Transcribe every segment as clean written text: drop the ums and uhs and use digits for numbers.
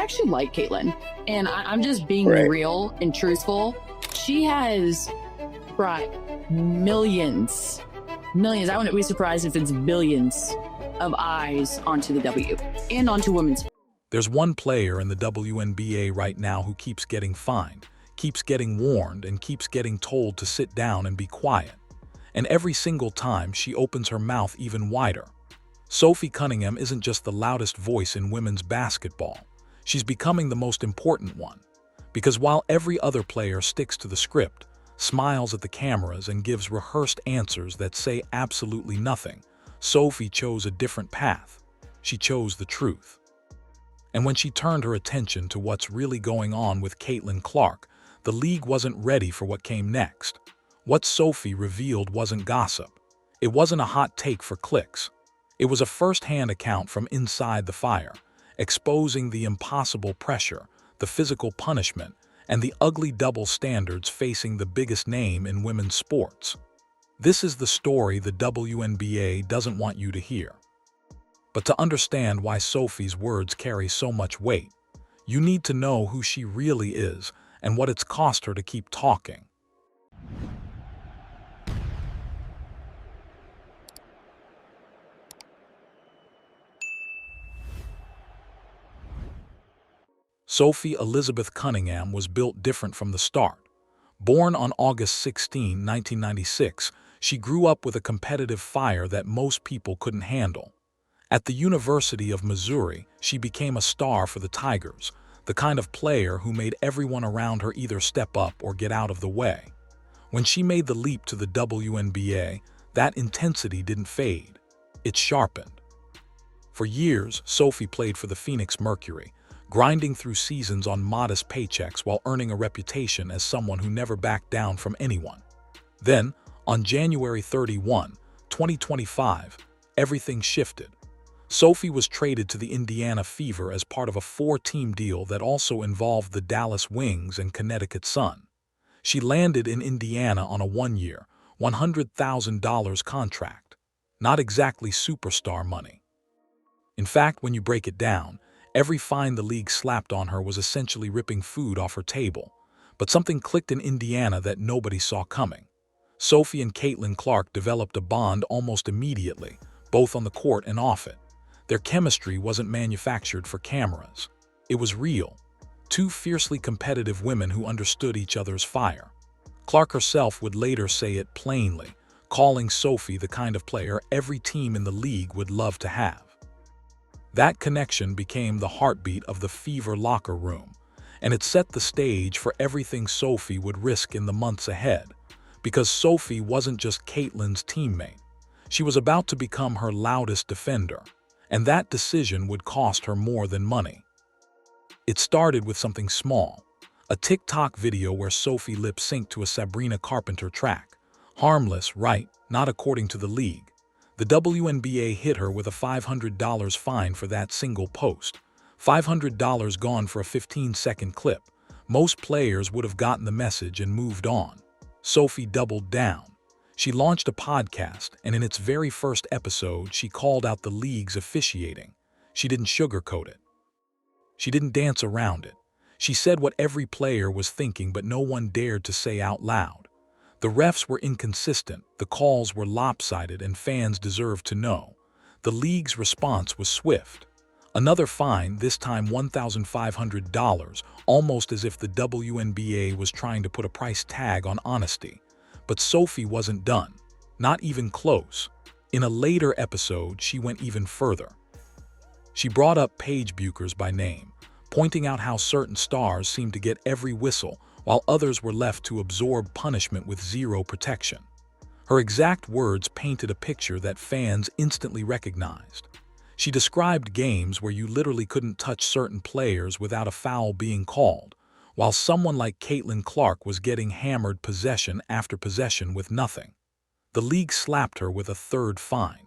actually like Caitlyn, and I'm just being Right. real and truthful. She has brought millions. I wouldn't be surprised if it's billions of eyes onto the W and onto women's. There's one player in the WNBA right now who keeps getting fined, keeps getting warned, and keeps getting told to sit down and be quiet. And every single time she opens her mouth even wider. Sophie Cunningham isn't just the loudest voice in women's basketball. She's becoming the most important one. Because while every other player sticks to the script, smiles at the cameras, and gives rehearsed answers that say absolutely nothing, Sophie chose a different path. She chose the truth. And when she turned her attention to what's really going on with Caitlyn Clark, the league wasn't ready for what came next. What Sophie revealed wasn't gossip. It wasn't a hot take for clicks. It was a first-hand account from inside the fire, exposing the impossible pressure, the physical punishment, and the ugly double standards facing the biggest name in women's sports. This is the story the WNBA doesn't want you to hear. But to understand why Sophie's words carry so much weight, you need to know who she really is and what it's cost her to keep talking. Sophie Elizabeth Cunningham was built different from the start. Born on August 16, 1996, she grew up with a competitive fire that most people couldn't handle. At the University of Missouri, she became a star for the Tigers, the kind of player who made everyone around her either step up or get out of the way. When she made the leap to the WNBA, that intensity didn't fade. It sharpened. For years, Sophie played for the Phoenix Mercury, grinding through seasons on modest paychecks while earning a reputation as someone who never backed down from anyone. Then, on January 31, 2025, everything shifted. Sophie was traded to the Indiana Fever as part of a 4-team deal that also involved the Dallas Wings and Connecticut Sun. She landed in Indiana on a 1-year, $100,000 contract. Not exactly superstar money. In fact, when you break it down, every fine the league slapped on her was essentially ripping food off her table. But something clicked in Indiana that nobody saw coming. Sophie and Caitlyn Clark developed a bond almost immediately, both on the court and off it. Their chemistry wasn't manufactured for cameras. It was real. Two fiercely competitive women who understood each other's fire. Clark herself would later say it plainly, calling Sophie the kind of player every team in the league would love to have. That connection became the heartbeat of the Fever locker room, and it set the stage for everything Sophie would risk in the months ahead. Because Sophie wasn't just Caitlyn's teammate. She was about to become her loudest defender, and that decision would cost her more than money. It started with something small, a TikTok video where Sophie lip-synced to a Sabrina Carpenter track. Harmless, right? Not according to the league. The WNBA hit her with a $500 fine for that single post. $500 gone for a 15-second clip. Most players would have gotten the message and moved on. Sophie doubled down. She launched a podcast, and in its very first episode, she called out the league's officiating. She didn't sugarcoat it. She didn't dance around it. She said what every player was thinking, but no one dared to say out loud. The refs were inconsistent, the calls were lopsided, and fans deserved to know. The league's response was swift. Another fine, this time $1,500, almost as if the WNBA was trying to put a price tag on honesty. But Sophie wasn't done. Not even close. In a later episode, she went even further. She brought up Paige Buchers by name, pointing out how certain stars seemed to get every whistle, while others were left to absorb punishment with zero protection. Her exact words painted a picture that fans instantly recognized. She described games where you literally couldn't touch certain players without a foul being called, while someone like Caitlyn Clark was getting hammered possession after possession with nothing. The league slapped her with a third fine.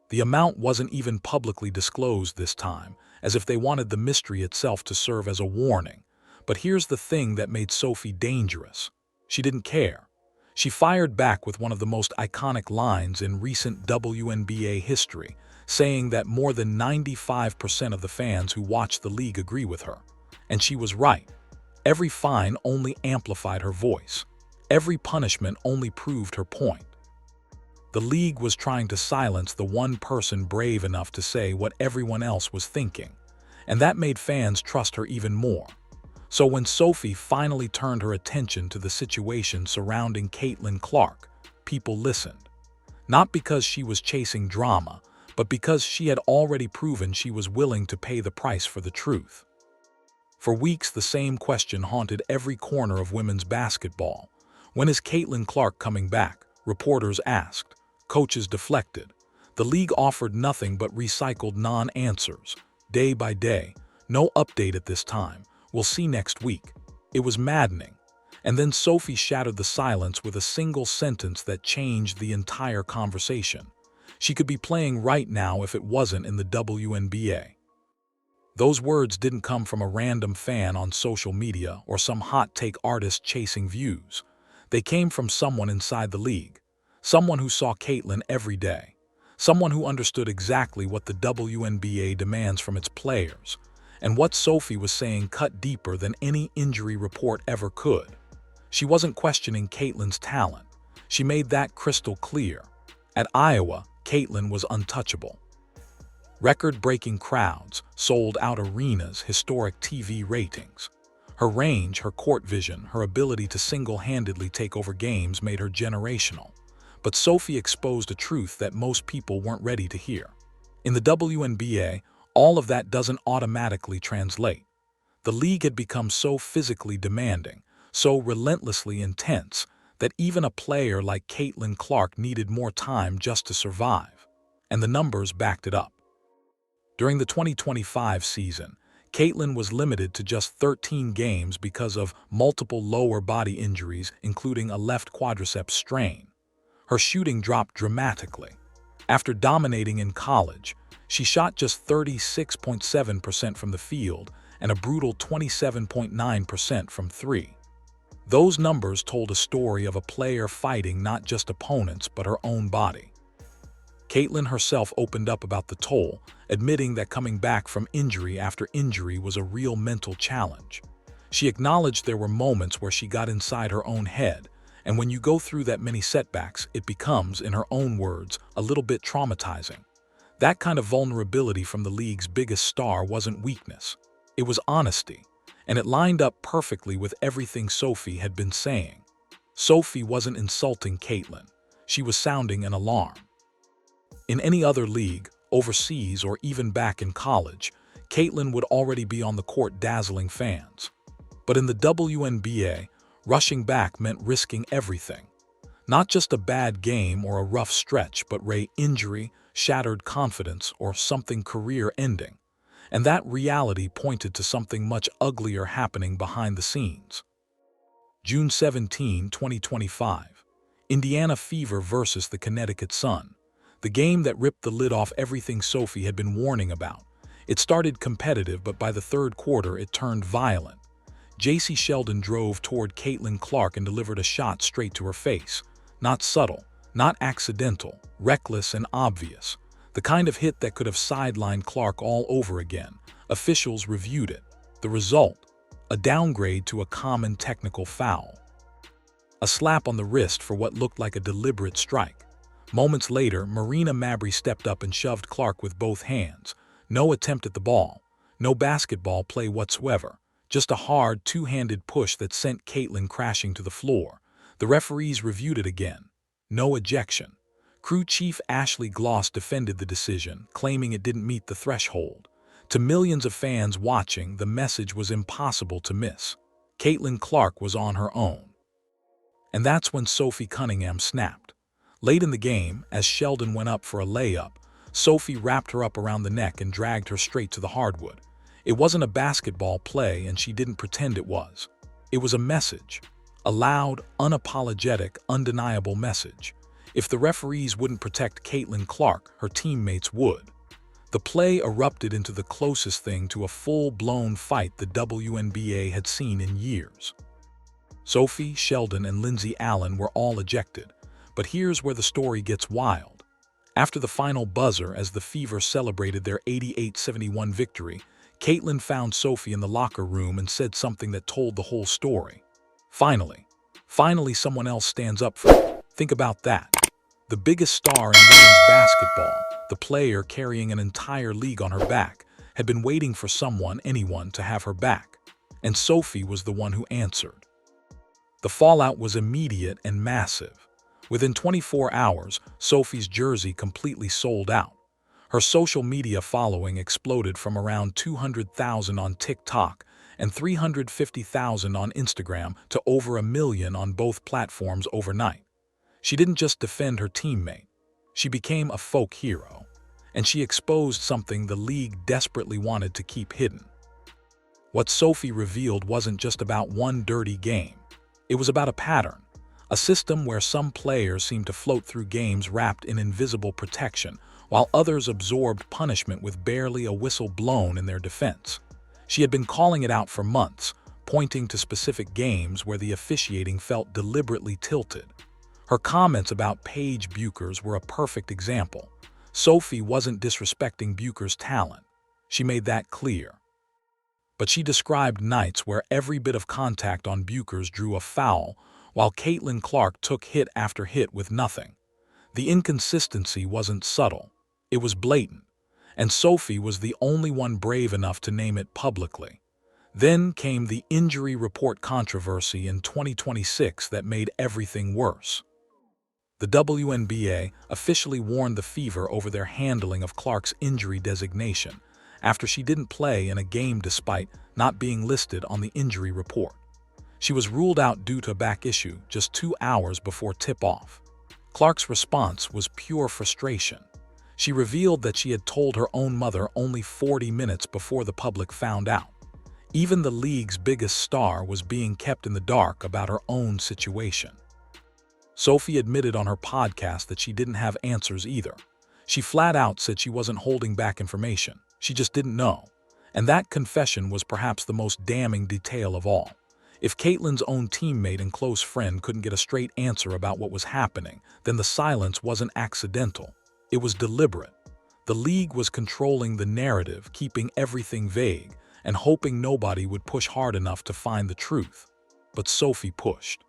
The amount wasn't even publicly disclosed this time, as if they wanted the mystery itself to serve as a warning. But here's the thing that made Sophie dangerous. She didn't care. She fired back with one of the most iconic lines in recent WNBA history, saying that more than 95% of the fans who watch the league agree with her. And she was right. Every fine only amplified her voice. Every punishment only proved her point. The league was trying to silence the one person brave enough to say what everyone else was thinking, and that made fans trust her even more. So when Sophie finally turned her attention to the situation surrounding Caitlyn Clark, people listened. Not because she was chasing drama, but because she had already proven she was willing to pay the price for the truth. For weeks, the same question haunted every corner of women's basketball. When is Caitlyn Clark coming back? Reporters asked. Coaches deflected. The league offered nothing but recycled non-answers. Day by day, no update at this time. We'll see next week. It was maddening. And then Sophie shattered the silence with a single sentence that changed the entire conversation. She could be playing right now if it wasn't in the WNBA. Those words didn't come from a random fan on social media or some hot-take artist chasing views. They came from someone inside the league, someone who saw Caitlyn every day, someone who understood exactly what the WNBA demands from its players. And what Sophie was saying cut deeper than any injury report ever could. She wasn't questioning Caitlyn's talent. She made that crystal clear. At Iowa, Caitlyn was untouchable. Record-breaking crowds, sold-out arenas, historic TV ratings. Her range, her court vision, her ability to single-handedly take over games made her generational. But Sophie exposed a truth that most people weren't ready to hear. In the WNBA, all of that doesn't automatically translate. The league had become so physically demanding, so relentlessly intense, that even a player like Caitlyn Clark needed more time just to survive. And the numbers backed it up. During the 2025 season, Caitlyn was limited to just 13 games because of multiple lower body injuries, including a left quadriceps strain. Her shooting dropped dramatically. After dominating in college, she shot just 36.7% from the field and a brutal 27.9% from three. Those numbers told a story of a player fighting not just opponents but her own body. Caitlyn herself opened up about the toll, admitting that coming back from injury after injury was a real mental challenge. She acknowledged there were moments where she got inside her own head, and when you go through that many setbacks, it becomes, in her own words, a little bit traumatizing. That kind of vulnerability from the league's biggest star wasn't weakness. It was honesty, and it lined up perfectly with everything Sophie had been saying. Sophie wasn't insulting Caitlyn. She was sounding an alarm. In any other league, overseas or even back in college, Caitlyn would already be on the court dazzling fans. But in the WNBA, rushing back meant risking everything. Not just a bad game or a rough stretch, but injury, shattered confidence, or something career-ending. And that reality pointed to something much uglier happening behind the scenes. June 17, 2025. Indiana Fever versus the Connecticut Sun. The game that ripped the lid off everything Sophie had been warning about. It started competitive, but by the third quarter it turned violent. J.C. Sheldon drove toward Caitlyn Clark and delivered a shot straight to her face. Not subtle, not accidental, reckless and obvious. The kind of hit that could have sidelined Clark all over again. Officials reviewed it. The result? A downgrade to a common technical foul. A slap on the wrist for what looked like a deliberate strike. Moments later, Marina Mabrey stepped up and shoved Clark with both hands. No attempt at the ball. No basketball play whatsoever. Just a hard, two-handed push that sent Caitlyn crashing to the floor. The referees reviewed it again. No ejection. Crew Chief Ashley Gloss defended the decision, claiming it didn't meet the threshold. To millions of fans watching, the message was impossible to miss. Caitlyn Clark was on her own. And that's when Sophie Cunningham snapped. Late in the game, as Sheldon went up for a layup, Sophie wrapped her up around the neck and dragged her straight to the hardwood. It wasn't a basketball play, and she didn't pretend it was. It was a message. A loud, unapologetic, undeniable message. If the referees wouldn't protect Caitlyn Clark, her teammates would. The play erupted into the closest thing to a full-blown fight the WNBA had seen in years. Sophie, Sheldon, and Lindsay Allen were all ejected. But here's where the story gets wild. After the final buzzer, as the Fever celebrated their 88-71 victory, Caitlyn found Sophie in the locker room and said something that told the whole story. Finally someone else stands up for her. Think about that. The biggest star in women's basketball, the player carrying an entire league on her back, had been waiting for anyone to have her back. And Sophie was the one who answered. The fallout was immediate and massive. Within 24 hours, Sophie's jersey completely sold out. Her social media following exploded from around 200,000 on TikTok and 350,000 on Instagram to over 1 million on both platforms overnight. She didn't just defend her teammate. She became a folk hero. And she exposed something the league desperately wanted to keep hidden. What Sophie revealed wasn't just about one dirty game. It was about a pattern, a system where some players seemed to float through games wrapped in invisible protection, while others absorbed punishment with barely a whistle blown in their defense. She had been calling it out for months, pointing to specific games where the officiating felt deliberately tilted. Her comments about Paige Bueckers were a perfect example. Sophie wasn't disrespecting Bueckers' talent. She made that clear. But she described nights where every bit of contact on Bueckers drew a foul, while Caitlyn Clark took hit after hit with nothing. The inconsistency wasn't subtle. It was blatant. And Sophie was the only one brave enough to name it publicly. Then came the injury report controversy in 2026 that made everything worse. The WNBA officially warned the Fever over their handling of Clark's injury designation after she didn't play in a game despite not being listed on the injury report. She was ruled out due to a back issue just 2 hours before tip-off. Clark's response was pure frustration. She revealed that she had told her own mother only 40 minutes before the public found out. Even the league's biggest star was being kept in the dark about her own situation. Sophie admitted on her podcast that she didn't have answers either. She flat out said she wasn't holding back information. She just didn't know. And that confession was perhaps the most damning detail of all. If Caitlyn's own teammate and close friend couldn't get a straight answer about what was happening, then the silence wasn't accidental. It was deliberate. The league was controlling the narrative, keeping everything vague, and hoping nobody would push hard enough to find the truth. But Sophie pushed.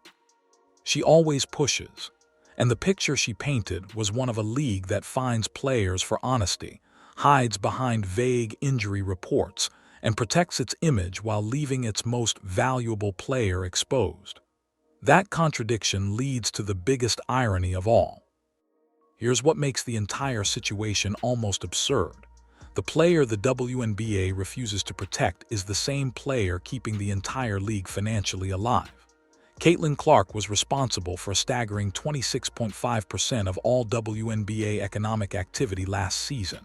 She always pushes. And the picture she painted was one of a league that finds players for honesty, hides behind vague injury reports, and protects its image while leaving its most valuable player exposed. That contradiction leads to the biggest irony of all. Here's what makes the entire situation almost absurd. The player the WNBA refuses to protect is the same player keeping the entire league financially alive. Caitlyn Clark was responsible for a staggering 26.5% of all WNBA economic activity last season.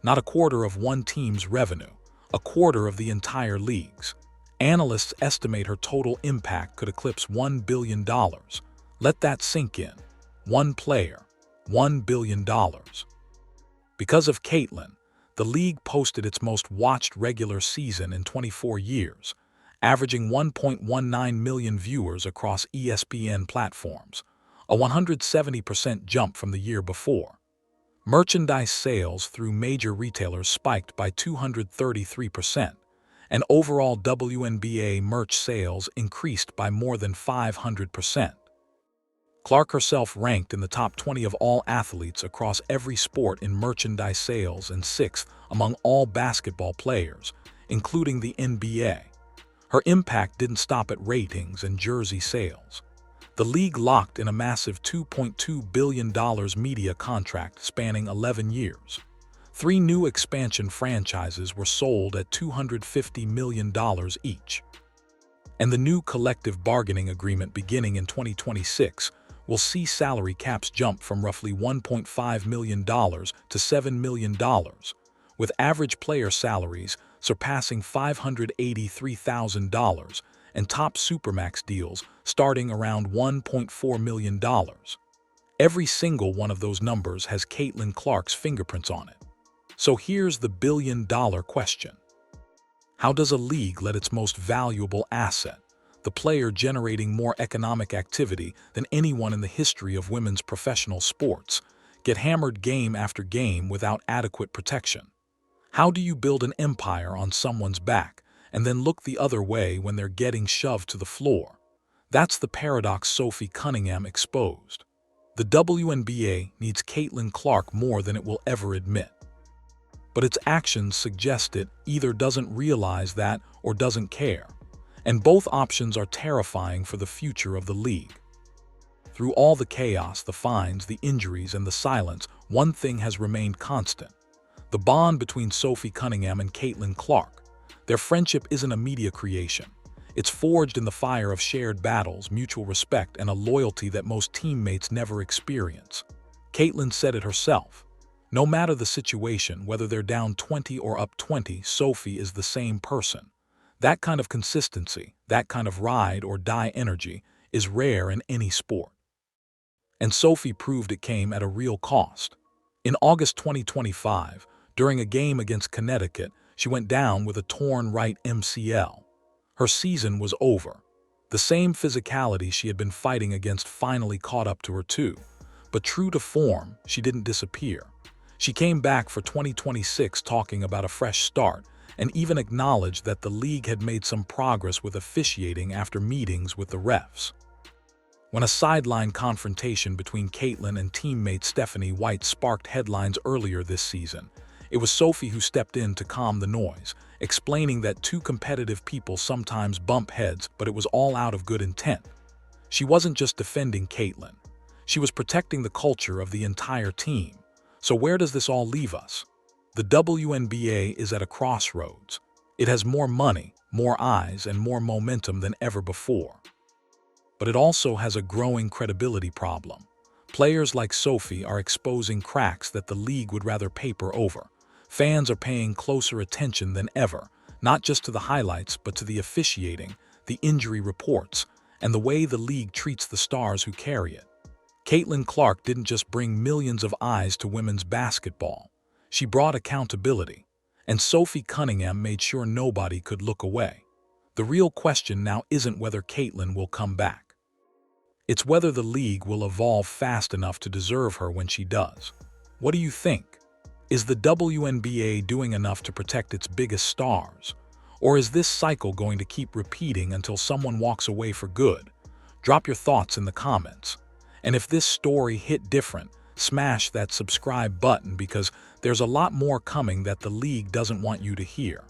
Not a quarter of one team's revenue, a quarter of the entire league's. Analysts estimate her total impact could eclipse $1 billion. Let that sink in. One player, $1 billion. Because of Caitlyn, the league posted its most watched regular season in 24 years, averaging 1.19 million viewers across ESPN platforms, a 170% jump from the year before. Merchandise sales through major retailers spiked by 233%, and overall WNBA merch sales increased by more than 500%. Clark herself ranked in the top 20 of all athletes across every sport in merchandise sales and 6th among all basketball players, including the NBA. Her impact didn't stop at ratings and jersey sales. The league locked in a massive $2.2 billion media contract spanning 11 years. 3 new expansion franchises were sold at $250 million each. And the new collective bargaining agreement beginning in 2026 will see salary caps jump from roughly $1.5 million to $7 million, with average player salaries surpassing $583,000 and top Supermax deals starting around $1.4 million. Every single one of those numbers has Caitlyn Clark's fingerprints on it. So here's the billion-dollar question. How does a league let its most valuable asset, the player generating more economic activity than anyone in the history of women's professional sports, get hammered game after game without adequate protection? How do you build an empire on someone's back and then look the other way when they're getting shoved to the floor? That's the paradox Sophie Cunningham exposed. The WNBA needs Caitlyn Clark more than it will ever admit. But its actions suggest it either doesn't realize that or doesn't care. And both options are terrifying for the future of the league. Through all the chaos, the fines, the injuries, and the silence, one thing has remained constant: the bond between Sophie Cunningham and Caitlyn Clark. Their friendship isn't a media creation. It's forged in the fire of shared battles, mutual respect, and a loyalty that most teammates never experience. Caitlyn said it herself. No matter the situation, whether they're down 20 or up 20, Sophie is the same person. That kind of consistency, that kind of ride-or-die energy, is rare in any sport. And Sophie proved it came at a real cost. In August 2025, during a game against Connecticut, she went down with a torn right MCL. Her season was over. The same physicality she had been fighting against finally caught up to her too. But true to form, she didn't disappear. She came back for 2026 talking about a fresh start, and even acknowledged that the league had made some progress with officiating after meetings with the refs. When a sideline confrontation between Caitlyn and teammate Stephanie White sparked headlines earlier this season, it was Sophie who stepped in to calm the noise, explaining that two competitive people sometimes bump heads, but it was all out of good intent. She wasn't just defending Caitlyn. She was protecting the culture of the entire team. So where does this all leave us? The WNBA is at a crossroads. It has more money, more eyes, and more momentum than ever before. But it also has a growing credibility problem. Players like Sophie are exposing cracks that the league would rather paper over. Fans are paying closer attention than ever, not just to the highlights, but to the officiating, the injury reports, and the way the league treats the stars who carry it. Caitlyn Clark didn't just bring millions of eyes to women's basketball. She brought accountability, and Sophie Cunningham made sure nobody could look away. The real question now isn't whether Caitlyn will come back. It's whether the league will evolve fast enough to deserve her when she does. What do you think? Is the WNBA doing enough to protect its biggest stars? Or is this cycle going to keep repeating until someone walks away for good? Drop your thoughts in the comments. And if this story hit different, smash that subscribe button, because there's a lot more coming that the league doesn't want you to hear.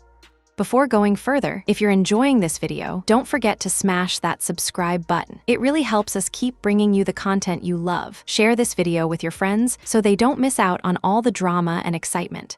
Before going further, if you're enjoying this video, don't forget to smash that subscribe button. It really helps us keep bringing you the content you love. Share this video with your friends so they don't miss out on all the drama and excitement.